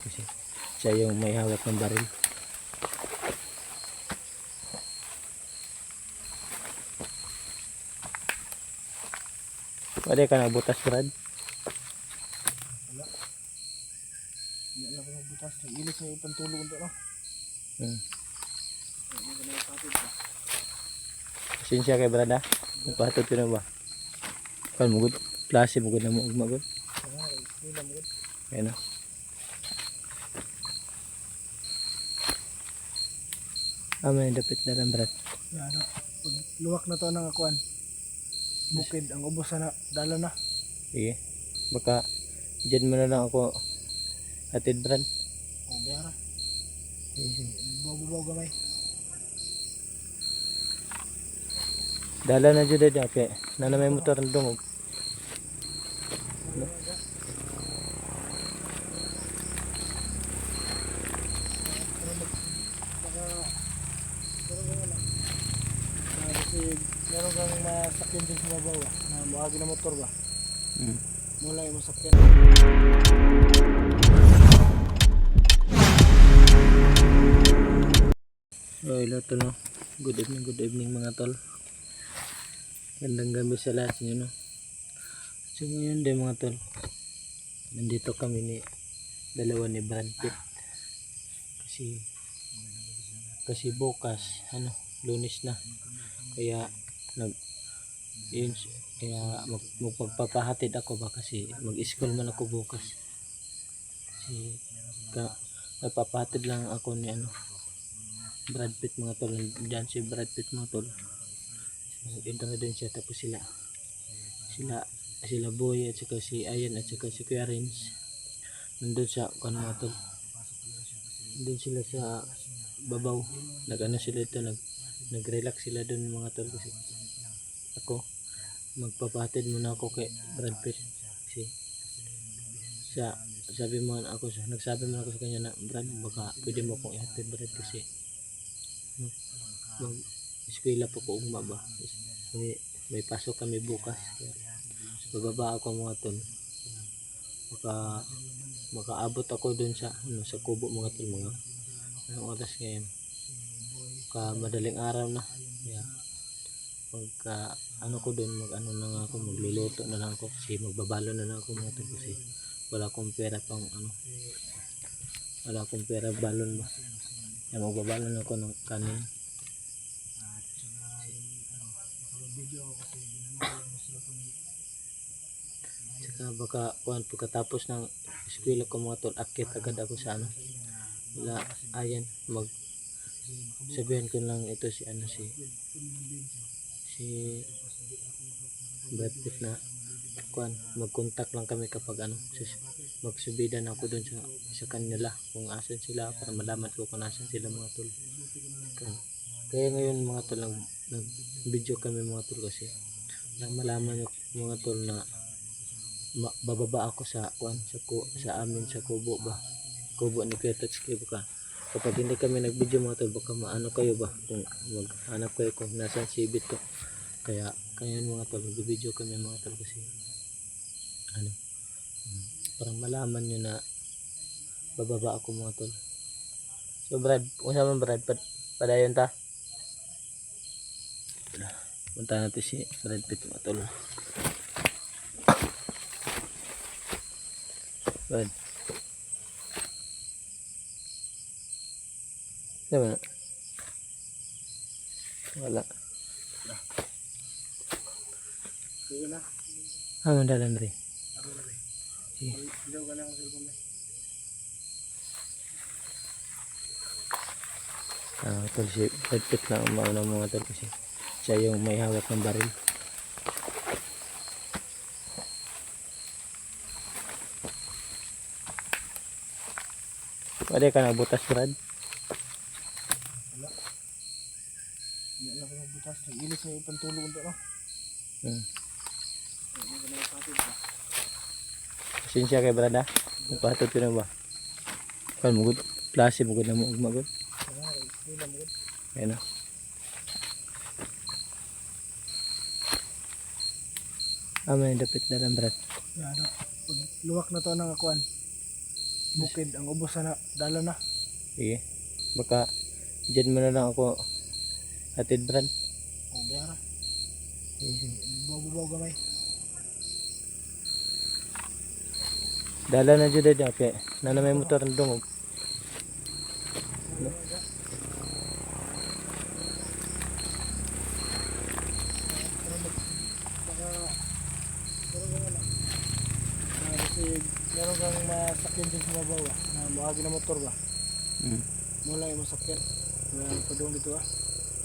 Kasi siya yung may hawak ng baril. Pwede ka nagbutas, Brad? Wala. Hindi na ako magbutas. Nag-ilis na yung pantulog ito, no? Hindi ka nakapatid ba? Pasensya kay Brad, ha? Magpahatod ko na ba? Kan mugod. Klase mugod na mo. Magod. Hindi na magod. Ayan na. May dapit na lang, Brad. Yan, no? Pag luwak na to ng akuan. Bukid, ang ubos na, dala na. Sige. Baka dyan mo na lang ako hatid, Brad. Ang biyara. Sige. Bawa-bawa gamay. Dala na dyan dyan. Okay. Nana may motor na dungog. Kasi meron kang masakyan din sa mabaw na mahagi na motor ba? Mula yung masakyan. So hello to, no. Good evening mga tol. Gandang gabi sa lahat nyo, no. So ngayon din mga tol, nandito kami ni dalawa ni Brad Pitt. Kasi bukas Lunes na. Kaya magpapahatid ako ba kasi mag-school man ako bukas. Kasi nagpapahatid lang ako ni Brad Pitt mga tol. Diyan si Brad Pitt mga tol. Ito na din siya, tapos sila Boy at saka si Ayan at saka si Kuya Rins nandun sa mga tol. Nandun sila sa babaw. Sila ito, nag-relax sila dun mga tol. Kasi ako magpapahatid muna ako kay Brad Pitt kasi nagsabi mo ako sa kanya na, Brad, baka pwede mo akong ihatid, Brad, kasi mag-eskwela po ko ba, may pasok kami bukas. Kaya bababa ako mga tol. Makaabot ako dun sa kubo mga tol, mga anong oras ngayon, madaling araw na. Kaya ko dun, magluluto na lang ako kasi magbabalo na lang ako mga tol, kasi wala akong pera balon ba. Kaya magbabalo na ako ng kanin. Saka baka pagkatapos ng eskwela ko mga tol, akit agad ako sa wala, Ayan, sabihan ko lang ito si Brad Pitt na mag-contact lang kami kapag magsubidan ako dun sa kanila kung asan sila, para malaman ko kung asan sila mga tol. Kaya ngayon mga tol, nag-video kami mga tol, kasi malaman yung mga tol na bababa ako sa amin sa kubo ni Kuya Tatsuki. Baka kapag hindi kami nag-video mga tol, baka maano kayo ba kung maghanap kayo kung nasan si Bit ko. Kaya mga tol, nag-video kami mga tol, kasi parang malaman nyo na bababa ako mga tol. So Brad, kung saan man Brad, padayon ta. Punta natin si Brad Pitt mga tol. Brad, diba na? Wala. Sige na. Mandalan rin. Ako na rin. Sige. Ilaw ka na ako cellphone ba? Tol, si Brad Pitt lang ang mauna mga tol, kasi siya yung may hawak ng baril. Pwede ka nagbutas, Brad? Wala. Hindi na ako magbutas. Nag-ilis na yung pantulog ito, no? Hindi ka nakapatid ba? Pasensya kay Brad, ha? Magpahatod ko na ba? Kan mugod. Klase mugod na mo. Magod. Hindi na magod. Ayan na. May dapit na lang, Brad. Yan, no? Pag luwak na to ng akuan. bukid ang ubos na dala na. Sige. Baka dyan mo na lang ako hatid brad. O biyara. Sige. Bubaw gamay. Dala na dyan dyan. Okay. Nana may motor ng dungog. Kasi meron kang masakyan dyan sa mabaw na maagi na motor ba? Hmm. Mula yung masakyan. Wala pa doon dito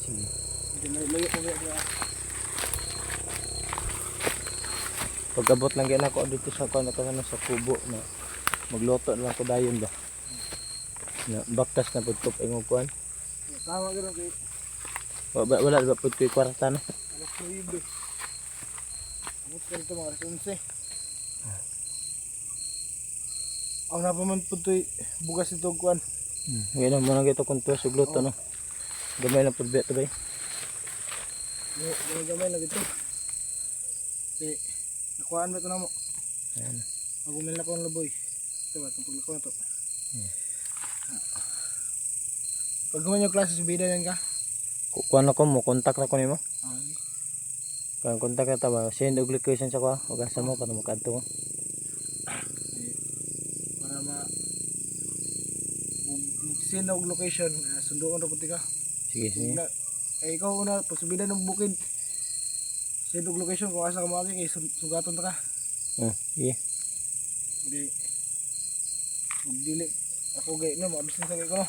Sige. Hindi layo ko dito Pag-abot lang yan ako dito sa sa kubo na magluto na lang ko dayon ba. Na baktas na pudkop ay kuan. Tama gano'n kay Wala ba pud koy kwarta na. alas 9. Amot ka rito mga alas 11. Ako na pa man po ito'y bugas ito kuan. Ngayon mo nang ito kung tuwas og luto no. Gamay na pud beto bay. Gamay lagi ito. Di nakuhaan mo ito na mo. Ayan. Magumil na ko ang laboy. Ito ba, itong paglako na ito. Pag gumawa yung klase, subida yan ka? Kuan ako mo kontak na ko nimo. Ay. Kung kontak na ta ba send og location sa ko. Ug asa mo para makadto ko. Para send og location, sunduan na puti ka. Sige sige. Ay ikaw una, pasubida ng bukid. Send og location kung asa ka maagi kay sugaton ta ka. Sige. Hindi. Kung dili, ako gay na, maabis na sa gay ko no.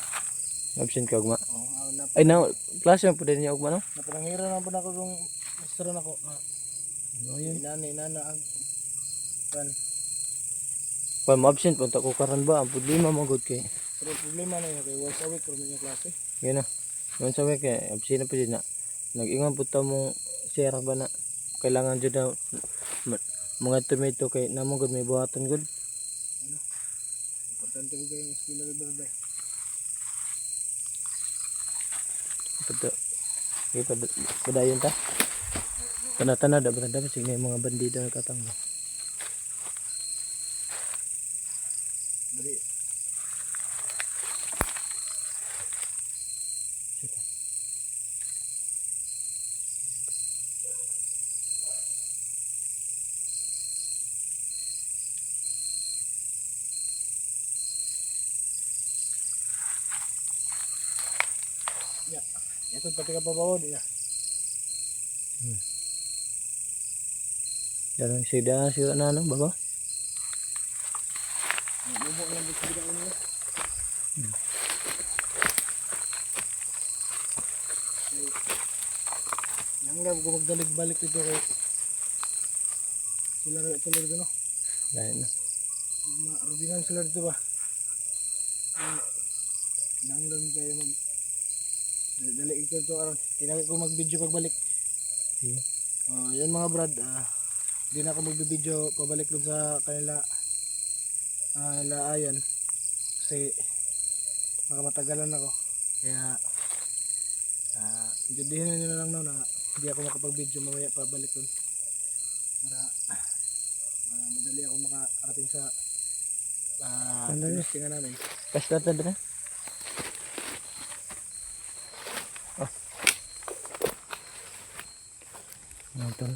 Option ka ugma. Oh, Ay na klase mo pud niya ugma no. napanangiran na po na ako kung master na ako. Ano yun? Inana ang kan. Pa mo absent punta ko karon ba ang problema mo gud kay. Pero problema na yun kay once a week kung yung klase. Yan na. Noon sa week eh absent na pud na. Nag-ingon pud ta mo share ba na kailangan jud na mga tomato kay namo gud may buhaton gud. Importante ko kayong eskwela ni Berde. Ito. Okay, padayon ta. Tana-tana da brada kasi may mga bandido na katanggo. Dari. Sita. Ya. Ito pati ka pabawo din na. Dalang sida sila na ano baba. Bubo lang dito kita ulo. Nang lang ko magdalik-balik dito kay sila rin tuloy dito no. Dahil na. Rubingan sila dito ba? Nang lang kayo mag dali ikaw ito aron. Tinagay ko mag-video pagbalik. Sige. Yan mga brad, di na ako magbibideo pabalik dun sa kanila laayan kasi makamatagalan ako kaya intindihin nyo na lang no, na hindi ako makapag-video mamaya pabalik dun para madali ako makarating sa tinistingan namin. Kasta ta dra. Motor.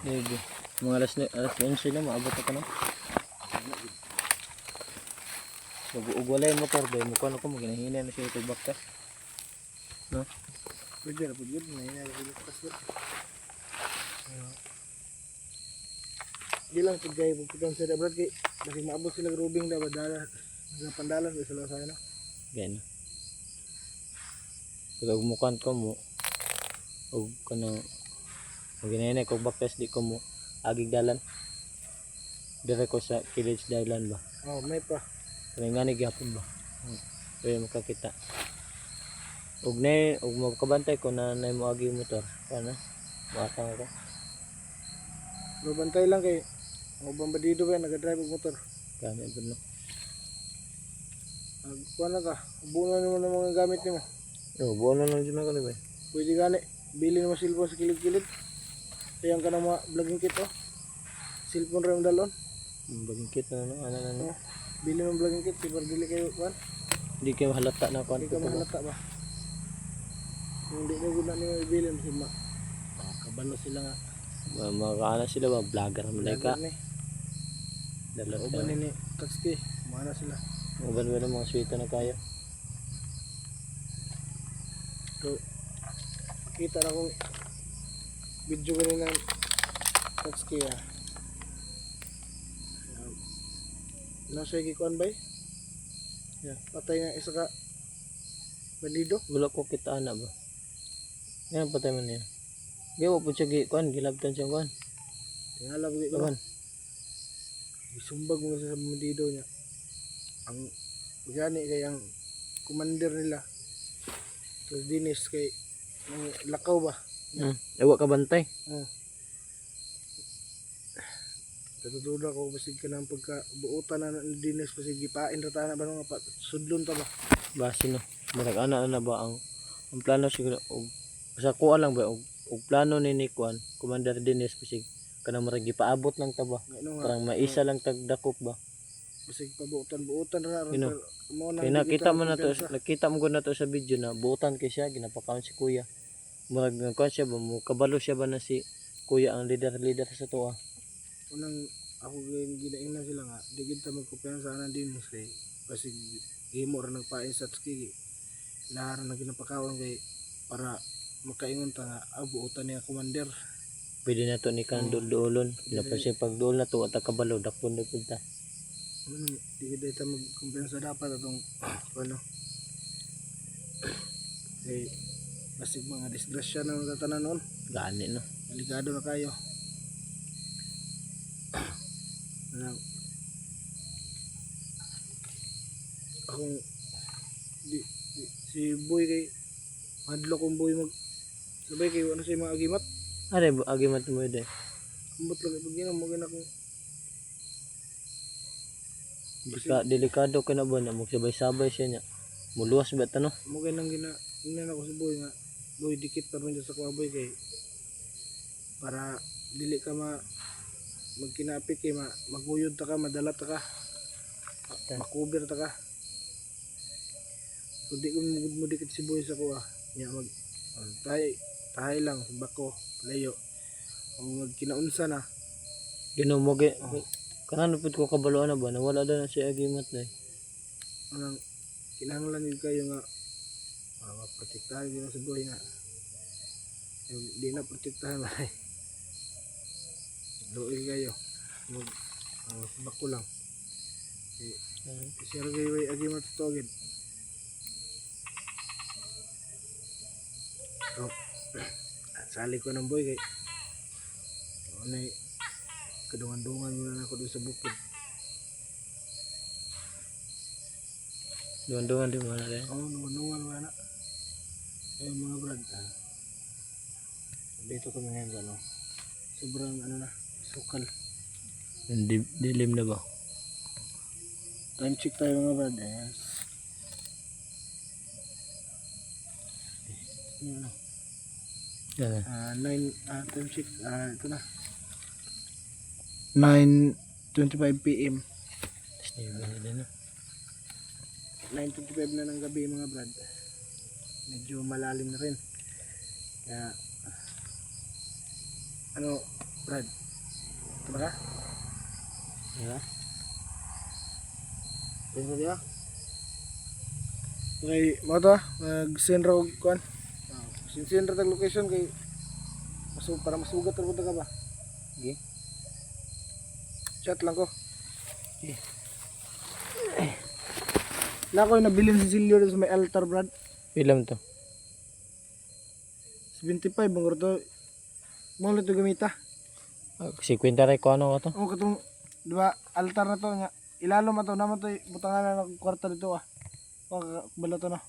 Sige. Mga alas 11 na maabot ako na. Ug wala yung motor ba mo kuno ko mo ginahina na siya itong baktas. No? Pwede na pwede na yun na kasbet. Di lang tigay pagkutang sa brad kay kasi maabot sila grubing na badala sa pandalan sa sila sa ano. Ganyan. Pero mukan ko mo og kanang ginahina ko baktas di ko mo agig dalan. Dire ko sa Village Dalan ba. Oh, may pa. Kaya nga ni gihapon ba. Kaya makakita. Ug magkabantay ko na mo agi yung motor. Kana? Matang ako. Pero bantay lang kay ang ubang bandido ba nagadrive og motor. Kami ba no? Kuha na ka, ubunan mo ng mga gamit nimo. Yo, buwan na lang dyan ako ba. Pwede gani, bili mo cellphone sa kilid-kilid. Ayan ka ng mga vlogging kit oh. cellphone ram dalon. Bagingkit na ano, ano, ano. Oh. Bili mo vlogging kit, super dili kayo kuan. Hindi kayo halata na kuan Hindi ko ka to. mahalata ba? Kung di na guna nimo ibili mo sila. Kabalo sila nga. Makaana sila ba? Vlogger mo na ka. Ni. Dalat ka. Uban ni Tatsuki, mana sila. Uban mo ng mga sweeto na kayo. So, kita na kong video kanina Tatsuki ah. Nasa gikuan ba? Yeah. Patay nga isa ka bandido. Wala ko kita na ba? Yan patay man niya. Gawa po siya kuan, gilabtan siya kuan. Tingala ba ko. Kuan. Isumbag mo sa bandido niya. Ang gani kay ang commander nila. Tapos dinis kay lakaw ba? Ewa ka bantay. Oh. Natutunan ko basig ka ng pagkabuutan na dinis basig gipain rata na ba nga pa sudlon ta ba? Base no. Murag ana na ba ang plano siguro og sa kuan lang ba og plano ni kuan, Commander Dennis basig kanang murag gipaabot lang ta ba? Ngano nga Parang maisa lang tag dakop ba? basig pabuutan ra You know, mo na kaya nakita mo na to, nakita mo na to sa video na buutan kay siya ginapakaon si kuya. Murag kuan siya ba mo kabalo siya ba na si kuya ang leader sa tuwa. unang ako ginaingnan sila nga di gid ta magkumpiyansa na dinis kay basig himo ra nagpain sa Tatsuki. Lahar na ginapakaon kay para makaingon ta nga buutan niya commander. Pwede na to ni kandul-duolon. Napasya pagduol na to at kabalo dakpon na punta. Di gid ta magkumpiyansa dapat atong ano. Eh basig mga disgrasya na natatanan noon. Gani no. Delikado na kayo. Akong si Boy kay madlo kong Boy mag sabay kay ano sa mga agimat. Are agimat mo ide. Ambot lang pag ginam mo gina kong Delikado ka na ba na magsabay-sabay siya niya. Muluwas ba tanong? mo ginang gina ako si Boy nga Boy dikit pa man dyan sa kuha Boy kay para dili ka magkinapit kay maguyod ta ka madalat ta ka makuber ta ka kung di ko mo dikit si Boy sa kuha niya tahay lang sa bako layo o magkinaunsa na Ginumugi. Kanano pud ko kabaloan na ba? Nawala daw na si agimat na eh. anang kinahanglan yun kayo nga maprotektahan yun sa Boy nga yung di na protektahan ay luil kayo mag bako lang kasi aragay way agi matutogin so sali ko ng Boy kay ano kadungan-dungan muna na ako doon sa bukid Duwan-duwan din mo na rin. dungan-dungan muna na ayun mga brad dito kami ngayon ano sobrang ano na sukal Dilim na ba? time check tayo mga brad yes. Ano, Yan. 9 time check ito na 9:25 PM Din na. 9:25 na ng gabi mga brad medyo malalim na rin kaya ano brad ito ba ka? Yeah. Ito dia okay mo to mag-send ra og kuan send ra tag location kay para masugat ra ka ba Okay. chat lang ko na ko nabilin si Silio sa may altar brad Ilam to. 75 bang to mo lang to gamita Si Quinta rin ko ano ko to. oh katong di ba altar na to nga ilalom ato naman to butangan na ng kwarta dito bala to na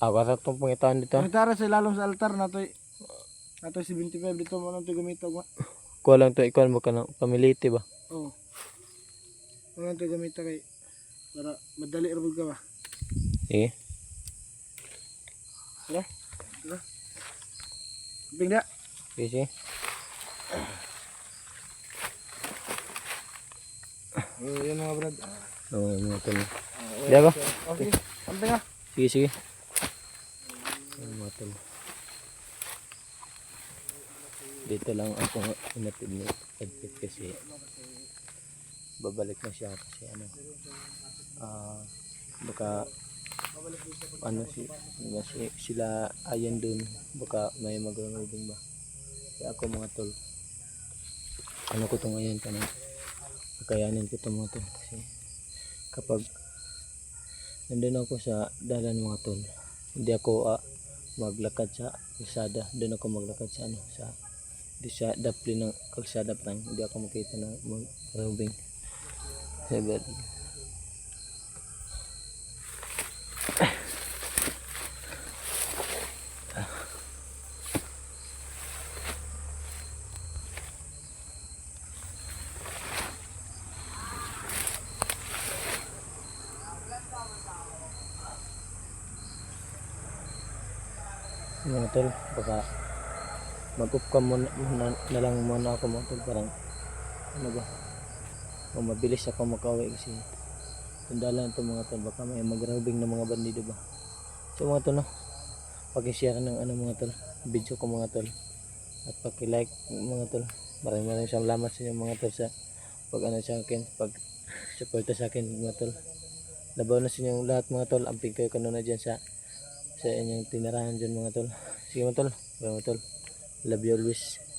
Ako sa itong pangitaan dito. Pagtara sa ilalom sa altar na to 75 dito mo lang to gamita ko Kuha lang to ikaw mo ka ng pamiliti ba? oh mo lang to gamita kay para madali ra ka ba Sige. Diba? Bigla. Sige. Yun mga brad. Oo, mga tol. Okay. Di ba? Okay. Samping nga. Sige, sige. Ayun, mga tol. Dito lang ako inatid ni Edpit kasi babalik na siya kasi ano baka ano sila ayan dun baka may mag-roving ba kaya ako mga tol ano ko to ngayon tanong kakayanin ko to mga tol kasi kapag nandun ako sa dalan mga tol hindi ako maglakad sa kalsada doon ako maglakad sa ano di sa dapli ng kalsada pa hindi ako makita ng mag-roving sabi mga tol baka mag-off ka muna na lang muna ako mga tol parang ano ba mabilis ako makauwi kasi tundalan to mga tol baka may mag-roving na mga bandido ba so mga tol no paki-share ng ano mga tol video ko mga tol at paki-like mga tol maraming salamat sa inyo mga tol sa pag ano sa akin pag suporta sa akin mga tol labaw na sa inyo lahat mga tol amping kayo kanuna dyan sa inyong tinirahan dyan mga tol sige mga tol love you always.